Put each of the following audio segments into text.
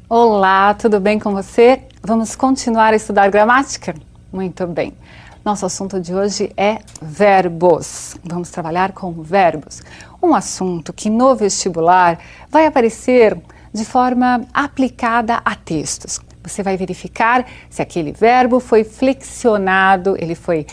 Olá, tudo bem com você? Vamos continuar a estudar gramática? Muito bem. Nosso assunto de hoje é verbos. Vamos trabalhar com verbos. Um assunto que no vestibular vai aparecer de forma aplicada a textos. Você vai verificar se aquele verbo foi flexionado, ele foi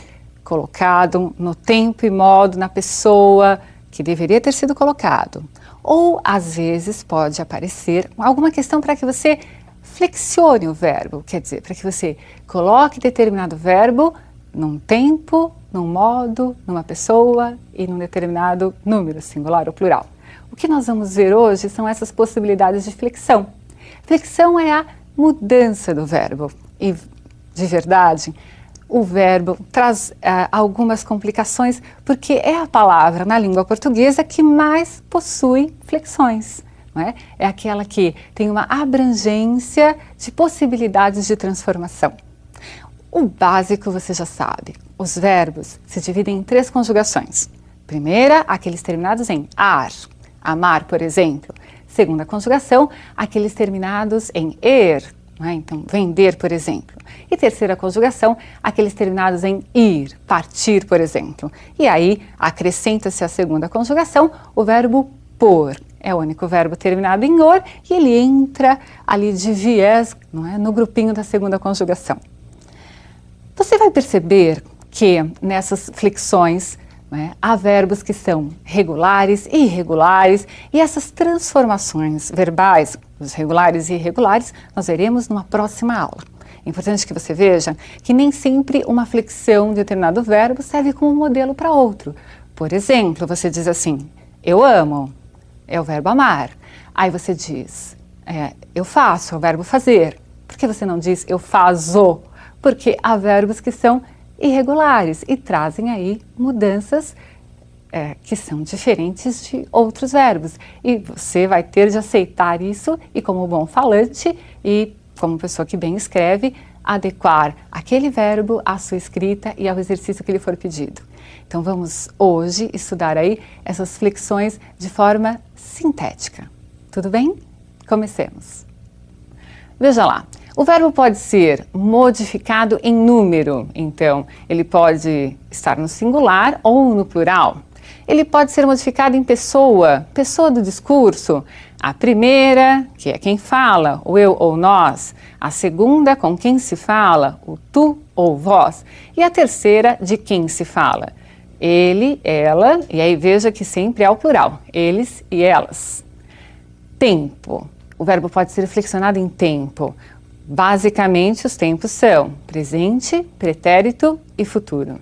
colocado no tempo e modo, na pessoa que deveria ter sido colocado. Ou, às vezes, pode aparecer alguma questão para que você flexione o verbo, quer dizer, para que você coloque determinado verbo num tempo, num modo, numa pessoa e num determinado número, singular ou plural. O que nós vamos ver hoje são essas possibilidades de flexão. Flexão é a mudança do verbo e, de verdade, o verbo traz algumas complicações porque é a palavra na língua portuguesa que mais possui flexões. Não é? É aquela que tem uma abrangência de possibilidades de transformação. O básico você já sabe, os verbos se dividem em 3 conjugações. Primeira, aqueles terminados em ar, amar, por exemplo. Segunda conjugação, aqueles terminados em er, então, vender, por exemplo. E terceira conjugação, aqueles terminados em ir, partir, por exemplo. E aí, acrescenta-se a segunda conjugação, o verbo pôr. É o único verbo terminado em or e ele entra ali de viés, no grupinho da segunda conjugação. Você vai perceber que nessas flexões há verbos que são regulares e irregulares, e essas transformações verbais, os regulares e irregulares, nós veremos numa próxima aula. É importante que você veja que nem sempre uma flexão de determinado verbo serve como modelo para outro. Por exemplo, você diz assim, eu amo, é o verbo amar. Aí você diz, eu faço, é o verbo fazer. Por que você não diz eu faço? Porque há verbos que são irregulares e trazem aí mudanças que são diferentes de outros verbos. E você vai ter de aceitar isso e, como bom falante e como pessoa que bem escreve, adequar aquele verbo à sua escrita e ao exercício que lhe for pedido. Então vamos hoje estudar aí essas flexões de forma sintética. Tudo bem? Comecemos. Veja lá. O verbo pode ser modificado em número, então ele pode estar no singular ou no plural. Ele pode ser modificado em pessoa, pessoa do discurso. A primeira, que é quem fala, o eu ou nós. A segunda, com quem se fala, o tu ou vós. E a terceira, de quem se fala. Ele, ela, e aí veja que sempre é o plural, eles e elas. Tempo. O verbo pode ser flexionado em tempo. Basicamente, os tempos são presente, pretérito e futuro.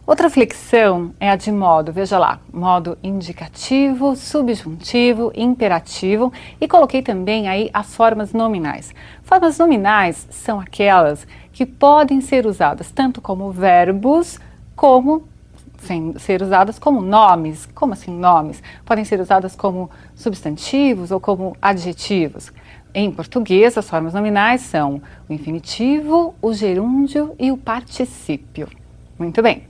Outra flexão é a de modo, veja lá, modo indicativo, subjuntivo, imperativo e coloquei também aí as formas nominais. Formas nominais são aquelas que podem ser usadas tanto como verbos, como ser usadas como nomes. Como assim nomes? Podem ser usadas como substantivos ou como adjetivos. Em português, as formas nominais são o infinitivo, o gerúndio e o particípio. Muito bem.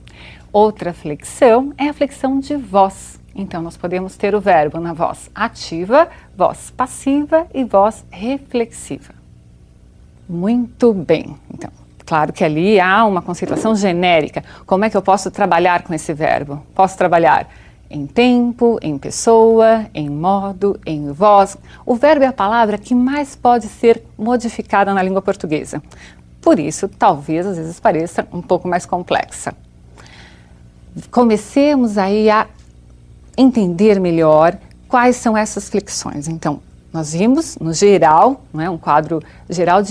Outra flexão é a flexão de voz. Então, nós podemos ter o verbo na voz ativa, voz passiva e voz reflexiva. Muito bem. Então, claro que ali há uma conceituação genérica. Como é que eu posso trabalhar com esse verbo? Posso trabalhar em tempo, em pessoa, em modo, em voz. O verbo é a palavra que mais pode ser modificada na língua portuguesa. Por isso, talvez às vezes pareça um pouco mais complexa. Comecemos aí a entender melhor quais são essas flexões. Então, nós vimos no geral, um quadro geral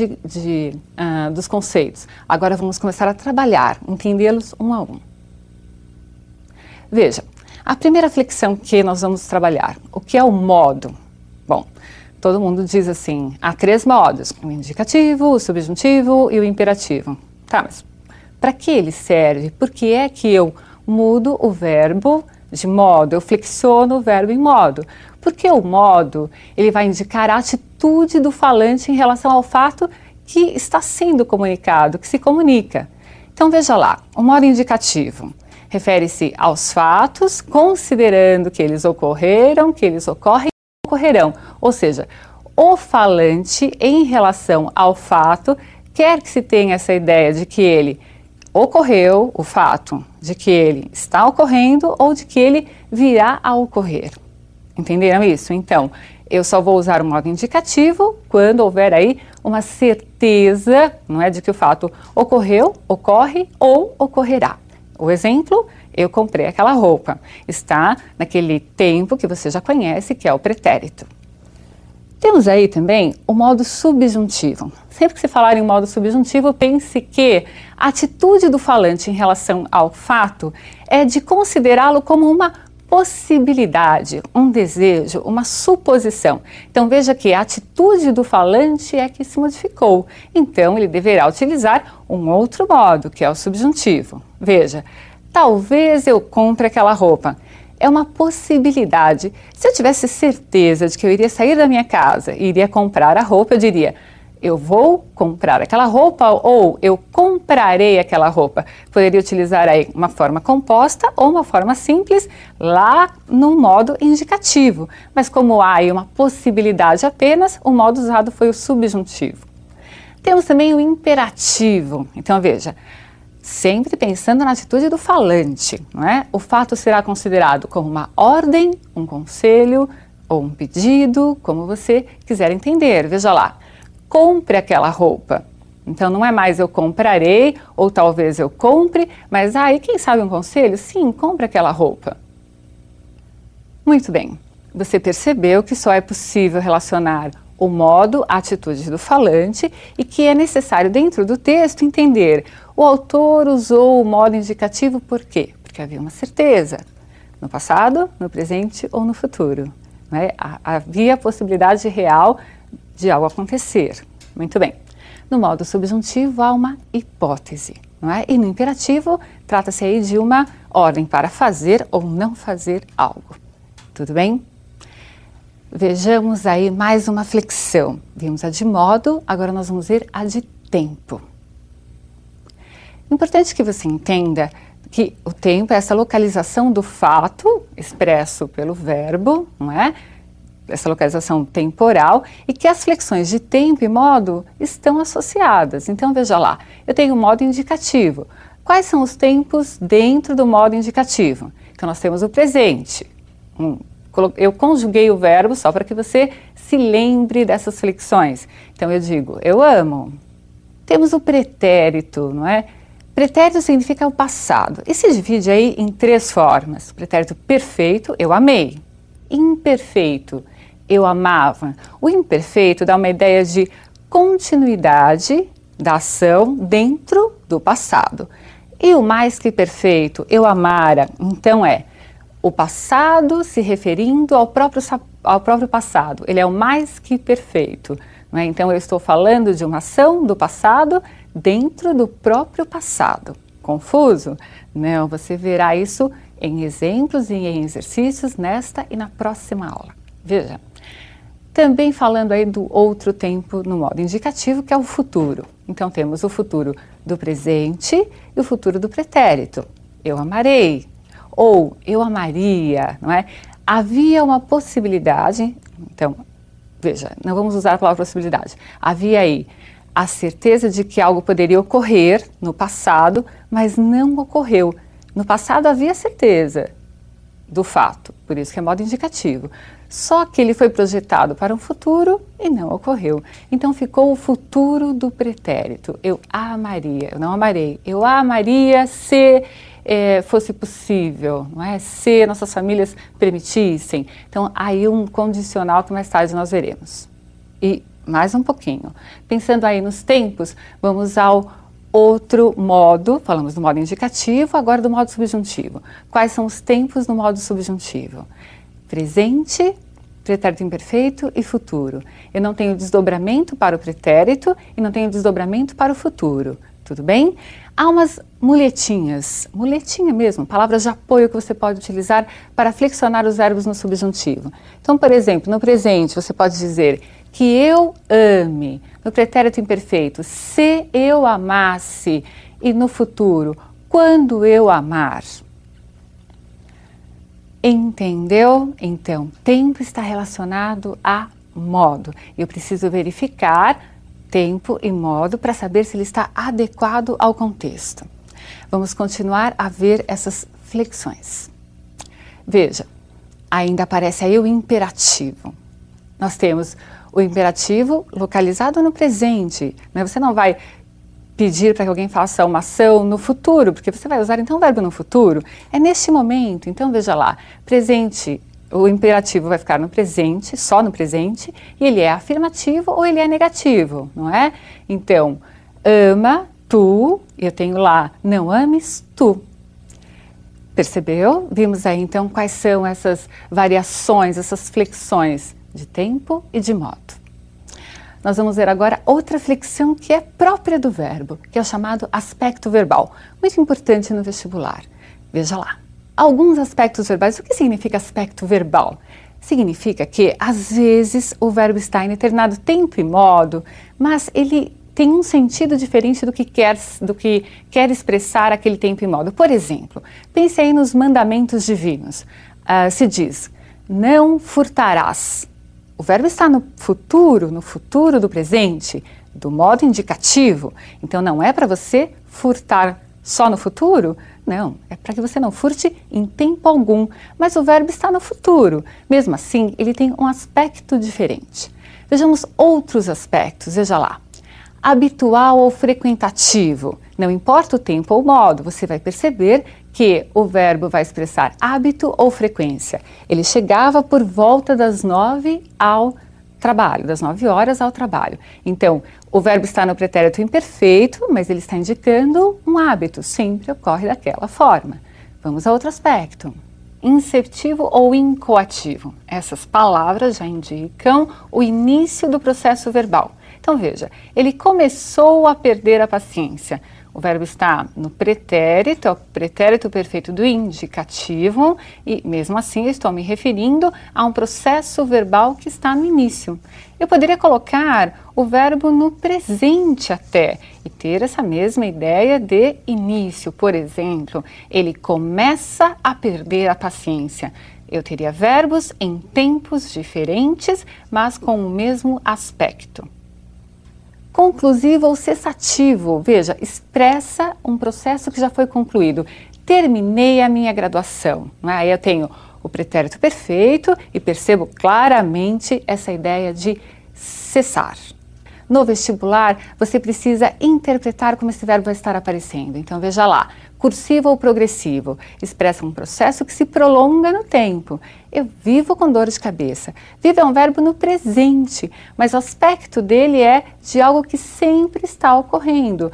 dos conceitos. Agora vamos começar a trabalhar, entendê-los um a um. Veja. A primeira flexão que nós vamos trabalhar, o que é o modo? Bom, todo mundo diz assim, há 3 modos, o indicativo, o subjuntivo e o imperativo. Tá, mas para que ele serve? Por que é que eu mudo o verbo de modo, eu flexiono o verbo em modo? Porque o modo, ele vai indicar a atitude do falante em relação ao fato que está sendo comunicado, que se comunica. Então veja lá, o modo indicativo refere-se aos fatos, considerando que eles ocorreram, que eles ocorrem e ocorrerão. Ou seja, o falante em relação ao fato, quer que se tenha essa ideia de que ele ocorreu, o fato, de que ele está ocorrendo ou de que ele virá a ocorrer. Entenderam isso? Então, eu só vou usar o modo indicativo quando houver aí uma certeza, não é, de que o fato ocorreu, ocorre ou ocorrerá. O exemplo, eu comprei aquela roupa. Está naquele tempo que você já conhece, que é o pretérito. Temos aí também o modo subjuntivo. Sempre que se falar em modo subjuntivo, pense que a atitude do falante em relação ao fato é de considerá-lo como uma possibilidade, um desejo, uma suposição. Então veja que a atitude do falante é que se modificou. Então ele deverá utilizar um outro modo, que é o subjuntivo. Veja, talvez eu compre aquela roupa. É uma possibilidade. Se eu tivesse certeza de que eu iria sair da minha casa e iria comprar a roupa, eu diria, eu vou comprar aquela roupa ou eu comprarei aquela roupa. Poderia utilizar aí uma forma composta ou uma forma simples lá no modo indicativo. Mas como há aí uma possibilidade apenas, o modo usado foi o subjuntivo. Temos também o imperativo. Então veja, sempre pensando na atitude do falante, não é? O fato será considerado como uma ordem, um conselho ou um pedido, como você quiser entender. Veja lá, compre aquela roupa. Então não é mais eu comprarei ou talvez eu compre, mas aí quem sabe um conselho? Sim, compre aquela roupa. Muito bem, você percebeu que só é possível relacionar o modo, a atitude do falante e que é necessário dentro do texto entender o autor usou o modo indicativo por quê? Porque havia uma certeza no passado, no presente ou no futuro. Né? Havia a possibilidade real de algo acontecer. Muito bem. No modo subjuntivo há uma hipótese. Não é? E no imperativo trata-se aí de uma ordem para fazer ou não fazer algo. Tudo bem? Vejamos aí mais uma flexão. Vimos a de modo, agora nós vamos ver a de tempo. Importante que você entenda que o tempo é essa localização do fato expresso pelo verbo, não é? Essa localização temporal e que as flexões de tempo e modo estão associadas. Então veja lá, eu tenho o modo indicativo. Quais são os tempos dentro do modo indicativo? Então nós temos o presente. Eu conjuguei o verbo só para que você se lembre dessas flexões. Então eu digo, eu amo. Temos o pretérito, não é? Pretérito significa o passado e se divide aí em três formas. Pretérito perfeito, eu amei. Imperfeito, eu amava. O imperfeito dá uma ideia de continuidade da ação dentro do passado. E o mais que perfeito, eu amara, então é o passado se referindo ao próprio passado. Ele é o mais que perfeito. Não é? Então eu estou falando de uma ação do passado dentro do próprio passado. Confuso? Não, você verá isso em exemplos e em exercícios nesta e na próxima aula. Veja. Também falando aí do outro tempo no modo indicativo, que é o futuro. Então temos o futuro do presente e o futuro do pretérito. Eu amarei ou eu amaria, não é? Havia uma possibilidade, então, veja, não vamos usar a palavra possibilidade. Havia aí a certeza de que algo poderia ocorrer no passado, mas não ocorreu. No passado havia certeza do fato, por isso que é modo indicativo. Só que ele foi projetado para um futuro e não ocorreu. Então ficou o futuro do pretérito. Eu amaria, eu não amarei. Eu amaria se fosse possível, não é? Se nossas famílias permitissem. Então aí um condicional que mais tarde nós veremos. E mais um pouquinho. Pensando aí nos tempos, vamos ao outro modo, falamos do modo indicativo, agora do modo subjuntivo. Quais são os tempos no modo subjuntivo? Presente, pretérito imperfeito e futuro. Eu não tenho desdobramento para o pretérito e não tenho desdobramento para o futuro. Tudo bem? Há umas muletinha mesmo, palavras de apoio que você pode utilizar para flexionar os verbos no subjuntivo. Então, por exemplo, no presente você pode dizer que eu ame. No pretérito imperfeito, se eu amasse. E no futuro, quando eu amar. Entendeu? Então, tempo está relacionado a modo. Eu preciso verificar tempo e modo para saber se ele está adequado ao contexto. Vamos continuar a ver essas flexões. Veja, ainda aparece aí o imperativo. Nós temos o imperativo localizado no presente, mas você não vai pedir para que alguém faça uma ação no futuro, porque você vai usar então o verbo no futuro. É neste momento, então veja lá, presente, o imperativo vai ficar no presente, só no presente, e ele é afirmativo ou ele é negativo, não é? Então, ama, tu, eu tenho lá, não ames, tu. Percebeu? Vimos aí então quais são essas variações, essas flexões de tempo e de modo. Nós vamos ver agora outra flexão que é própria do verbo, que é o chamado aspecto verbal, muito importante no vestibular. Veja lá. Alguns aspectos verbais. O que significa aspecto verbal? Significa que, às vezes, o verbo está em determinado tempo e modo, mas ele tem um sentido diferente do que quer expressar aquele tempo e modo. Por exemplo, pense aí nos mandamentos divinos. Se diz, não furtarás. O verbo está no futuro do presente, do modo indicativo. Então, não é para você furtar só no futuro? Não, é para que você não furte em tempo algum. Mas o verbo está no futuro. Mesmo assim, ele tem um aspecto diferente. Vejamos outros aspectos, veja lá. Habitual ou frequentativo. Não importa o tempo ou modo, você vai perceber que o verbo vai expressar hábito ou frequência. Ele chegava por volta das 9 ao trabalho, das 9 horas ao trabalho. Então, o verbo está no pretérito imperfeito, mas ele está indicando um hábito, sempre ocorre daquela forma. Vamos a outro aspecto. Inceptivo ou incoativo. Essas palavras já indicam o início do processo verbal. Então veja, ele começou a perder a paciência. O verbo está no pretérito, é o pretérito perfeito do indicativo e mesmo assim eu estou me referindo a um processo verbal que está no início. Eu poderia colocar o verbo no presente até e ter essa mesma ideia de início. Por exemplo, ele começa a perder a paciência. Eu teria verbos em tempos diferentes, mas com o mesmo aspecto. Conclusivo ou cessativo, veja, expressa um processo que já foi concluído. Terminei a minha graduação. Não é? Aí eu tenho o pretérito perfeito e percebo claramente essa ideia de cessar. No vestibular, você precisa interpretar como esse verbo vai estar aparecendo. Então veja lá, cursivo ou progressivo, expressa um processo que se prolonga no tempo. Eu vivo com dor de cabeça. Vivo é um verbo no presente, mas o aspecto dele é de algo que sempre está ocorrendo.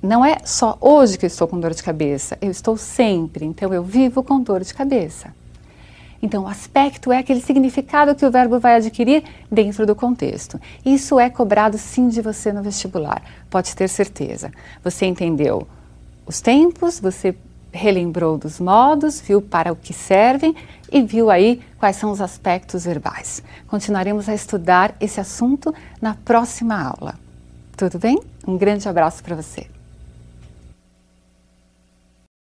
Não é só hoje que eu estou com dor de cabeça, eu estou sempre, então eu vivo com dor de cabeça. Então, o aspecto é aquele significado que o verbo vai adquirir dentro do contexto. Isso é cobrado sim de você no vestibular, pode ter certeza. Você entendeu os tempos, você relembrou dos modos, viu para o que servem e viu aí quais são os aspectos verbais. Continuaremos a estudar esse assunto na próxima aula. Tudo bem? Um grande abraço para você.